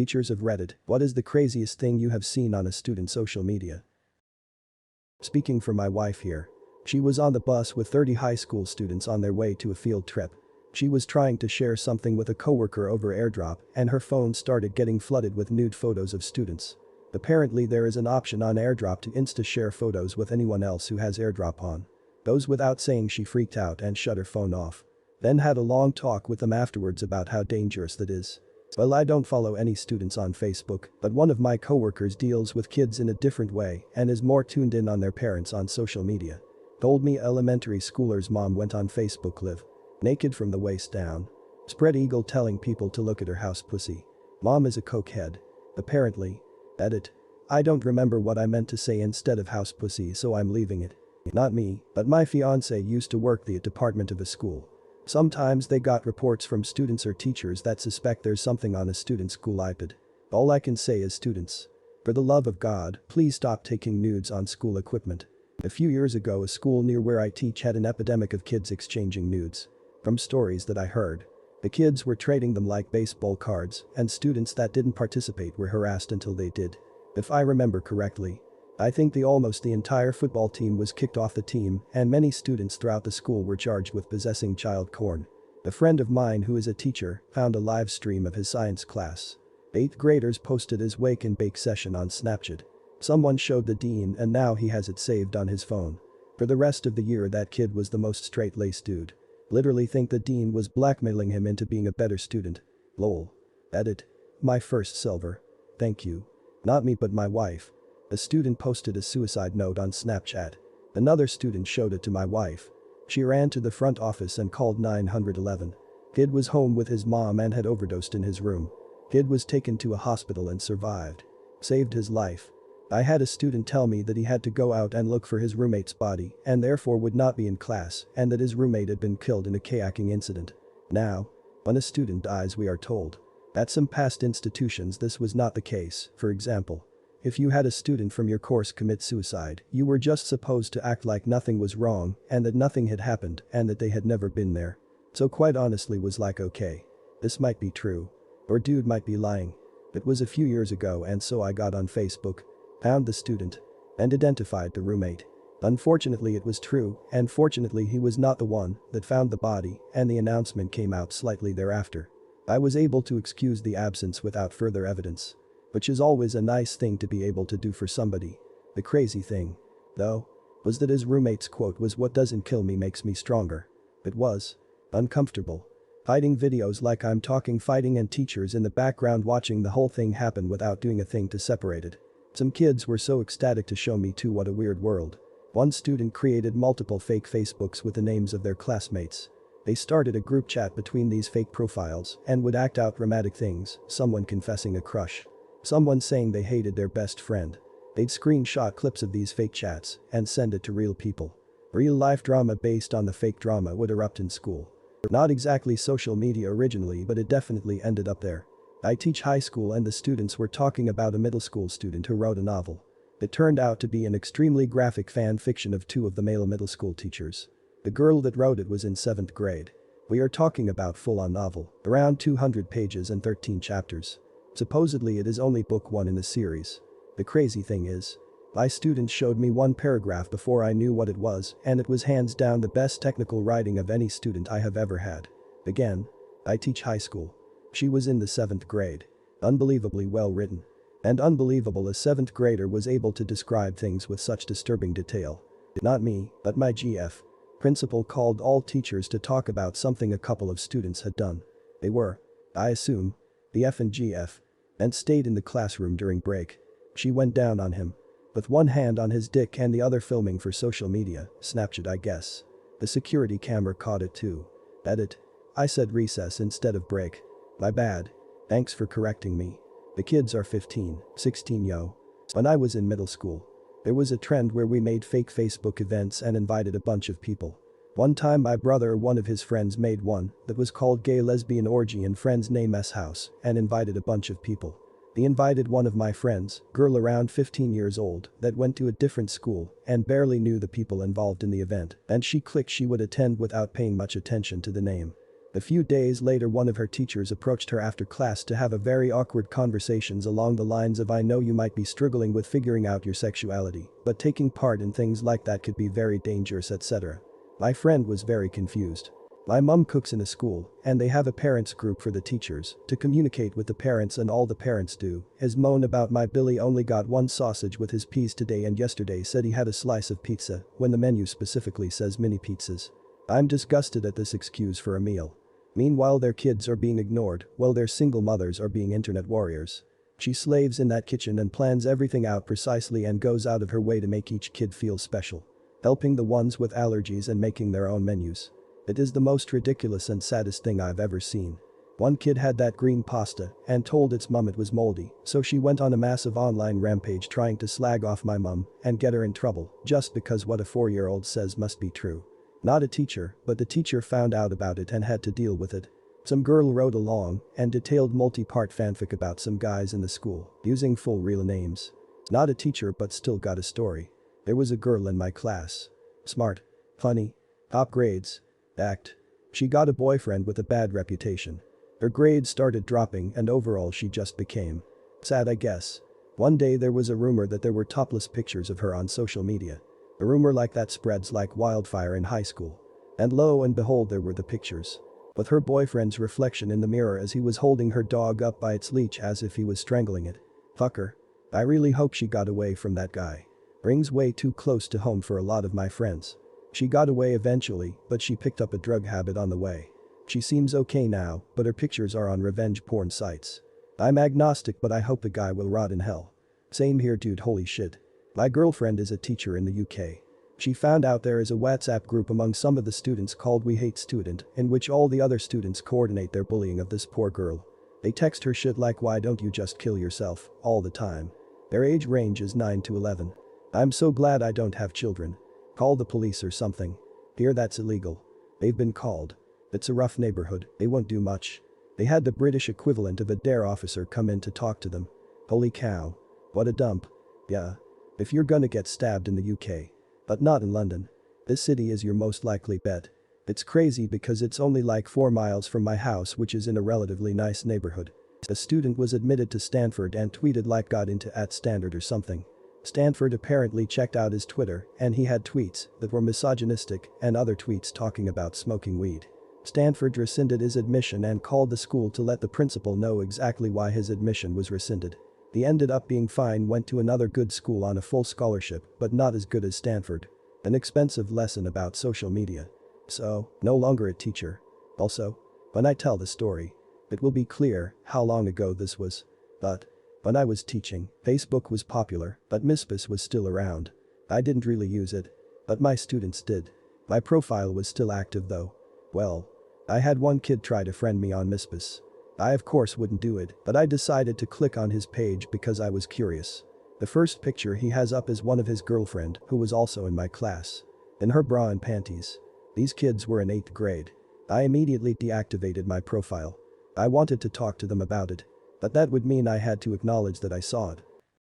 Teachers of Reddit, what is the craziest thing you have seen on a student's social media? Speaking for my wife here. She was on the bus with 30 high school students on their way to a field trip. She was trying to share something with a coworker over AirDrop and her phone started getting flooded with nude photos of students. Apparently there is an option on AirDrop to insta-share photos with anyone else who has AirDrop on. Goes without saying she freaked out and shut her phone off. Then had a long talk with them afterwards about how dangerous that is. Well, I don't follow any students on Facebook, but one of my coworkers deals with kids in a different way and is more tuned in on their parents on social media. Told me elementary schooler's mom went on Facebook Live. Naked from the waist down. Spread eagle telling people to look at her house pussy. Mom is a cokehead. Apparently. Edit. I don't remember what I meant to say instead of house pussy, so I'm leaving it. Not me, but my fiancé used to work the department of a school. Sometimes they got reports from students or teachers that suspect there's something on a student's school iPad. All I can say is students. For the love of God, please stop taking nudes on school equipment. A few years ago a school near where I teach had an epidemic of kids exchanging nudes. From stories that I heard. The kids were trading them like baseball cards and students that didn't participate were harassed until they did. If I remember correctly. I think almost the entire football team was kicked off the team and many students throughout the school were charged with possessing child porn. A friend of mine who is a teacher found a live stream of his science class. 8th graders posted his wake and bake session on Snapchat. Someone showed the dean and now he has it saved on his phone. For the rest of the year that kid was the most straight-laced dude. Literally think the dean was blackmailing him into being a better student. Lol. Edit. My first silver. Thank you. Not me but my wife. A student posted a suicide note on Snapchat. Another student showed it to my wife. She ran to the front office and called 911. Kid was home with his mom and had overdosed in his room. Kid was taken to a hospital and survived. Saved his life. I had a student tell me that he had to go out and look for his roommate's body and therefore would not be in class and that his roommate had been killed in a kayaking incident. Now, when a student dies we are told. At some past institutions this was not the case. For example, if you had a student from your course commit suicide, you were just supposed to act like nothing was wrong and that nothing had happened and that they had never been there. So quite honestly was like okay. This might be true. Or dude might be lying. It was a few years ago and so I got on Facebook. Found the student. And identified the roommate. Unfortunately it was true, and fortunately he was not the one that found the body and the announcement came out slightly thereafter. I was able to excuse the absence without further evidence. Which is always a nice thing to be able to do for somebody. The crazy thing, though, was that his roommate's quote was "What doesn't kill me makes me stronger." It was. Uncomfortable. Fighting videos like I'm talking fighting and teachers in the background watching the whole thing happen without doing a thing to separate it. Some kids were so ecstatic to show me too what a weird world. One student created multiple fake Facebooks with the names of their classmates. They started a group chat between these fake profiles and would act out dramatic things, someone confessing a crush. Someone saying they hated their best friend. They'd screenshot clips of these fake chats and send it to real people. Real life drama based on the fake drama would erupt in school. Not exactly social media originally but it definitely ended up there. I teach high school and the students were talking about a middle school student who wrote a novel. It turned out to be an extremely graphic fan fiction of two of the male middle school teachers. The girl that wrote it was in 7th grade. We are talking about full-on novel, around 200 pages and 13 chapters. Supposedly it is only book 1 in the series. The crazy thing is, my students showed me one paragraph before I knew what it was and it was hands down the best technical writing of any student I have ever had. Again, I teach high school. She was in the 7th grade. Unbelievably well written. And unbelievable a 7th grader was able to describe things with such disturbing detail. Not me, but my GF. Principal called all teachers to talk about something a couple of students had done. They were, I assume, the F and GF. And stayed in the classroom during break. She went down on him. With one hand on his dick and the other filming for social media, Snapchat I guess. The security camera caught it too. Edit. I said recess instead of break. My bad. Thanks for correcting me. The kids are 15, 16 yo. When I was in middle school, there was a trend where we made fake Facebook events and invited a bunch of people. One time my brother or one of his friends made one that was called Gay Lesbian Orgy in Friends Name S House and invited a bunch of people. He invited one of my friends, girl around 15 years old, that went to a different school and barely knew the people involved in the event and she clicked she would attend without paying much attention to the name. A few days later one of her teachers approached her after class to have a very awkward conversations along the lines of, "I know you might be struggling with figuring out your sexuality, but taking part in things like that could be very dangerous, etc." My friend was very confused. My mum cooks in a school, and they have a parents group for the teachers to communicate with the parents, and all the parents do is moan about, "My Billy only got one sausage with his peas today and yesterday said he had a slice of pizza," when the menu specifically says mini pizzas. I'm disgusted at this excuse for a meal. Meanwhile their kids are being ignored while their single mothers are being internet warriors. She slaves in that kitchen and plans everything out precisely and goes out of her way to make each kid feel special. Helping the ones with allergies and making their own menus. It is the most ridiculous and saddest thing I've ever seen. One kid had that green pasta and told its mum it was moldy, so she went on a massive online rampage trying to slag off my mum and get her in trouble just because what a 4-year-old says must be true. Not a teacher, but the teacher found out about it and had to deal with it. Some girl wrote a long and detailed multi-part fanfic about some guys in the school using full real names. Not a teacher but still got a story. There was a girl in my class. Smart. Funny. Top grades. Act. She got a boyfriend with a bad reputation. Her grades started dropping and overall she just became sad, I guess. One day there was a rumor that there were topless pictures of her on social media. A rumor like that spreads like wildfire in high school. And lo and behold there were the pictures. With her boyfriend's reflection in the mirror as he was holding her dog up by its leash as if he was strangling it. Fuck her. I really hope she got away from that guy. Rings way too close to home for a lot of my friends. She got away eventually, but she picked up a drug habit on the way. She seems okay now, but her pictures are on revenge porn sites. I'm agnostic but I hope the guy will rot in hell. Same here dude, holy shit. My girlfriend is a teacher in the UK. She found out there is a WhatsApp group among some of the students called We Hate Student in which all the other students coordinate their bullying of this poor girl. They text her shit like, "Why don't you just kill yourself," all the time. Their age range is 9 to 11. I'm so glad I don't have children. Call the police or something. Here that's illegal. They've been called. It's a rough neighborhood, they won't do much. They had the British equivalent of a DARE officer come in to talk to them. Holy cow. What a dump. Yeah. If you're gonna get stabbed in the UK. But not in London. This city is your most likely bet. It's crazy because it's only like 4 miles from my house which is in a relatively nice neighborhood. A student was admitted to Stanford and tweeted like got into @Standard or something. Stanford apparently checked out his Twitter and he had tweets that were misogynistic and other tweets talking about smoking weed. Stanford rescinded his admission and called the school to let the principal know exactly why his admission was rescinded. He ended up being fine, went to another good school on a full scholarship but not as good as Stanford. An expensive lesson about social media. So, no longer a teacher. Also, when I tell the story, it will be clear how long ago this was. But when I was teaching, Facebook was popular but MySpace was still around. I didn't really use it. But my students did. My profile was still active though. Well, I had one kid try to friend me on MySpace. I of course wouldn't do it, but I decided to click on his page because I was curious. The first picture he has up is one of his girlfriend who was also in my class. In her bra and panties. These kids were in 8th grade. I immediately deactivated my profile. I wanted to talk to them about it. But that would mean I had to acknowledge that I saw it.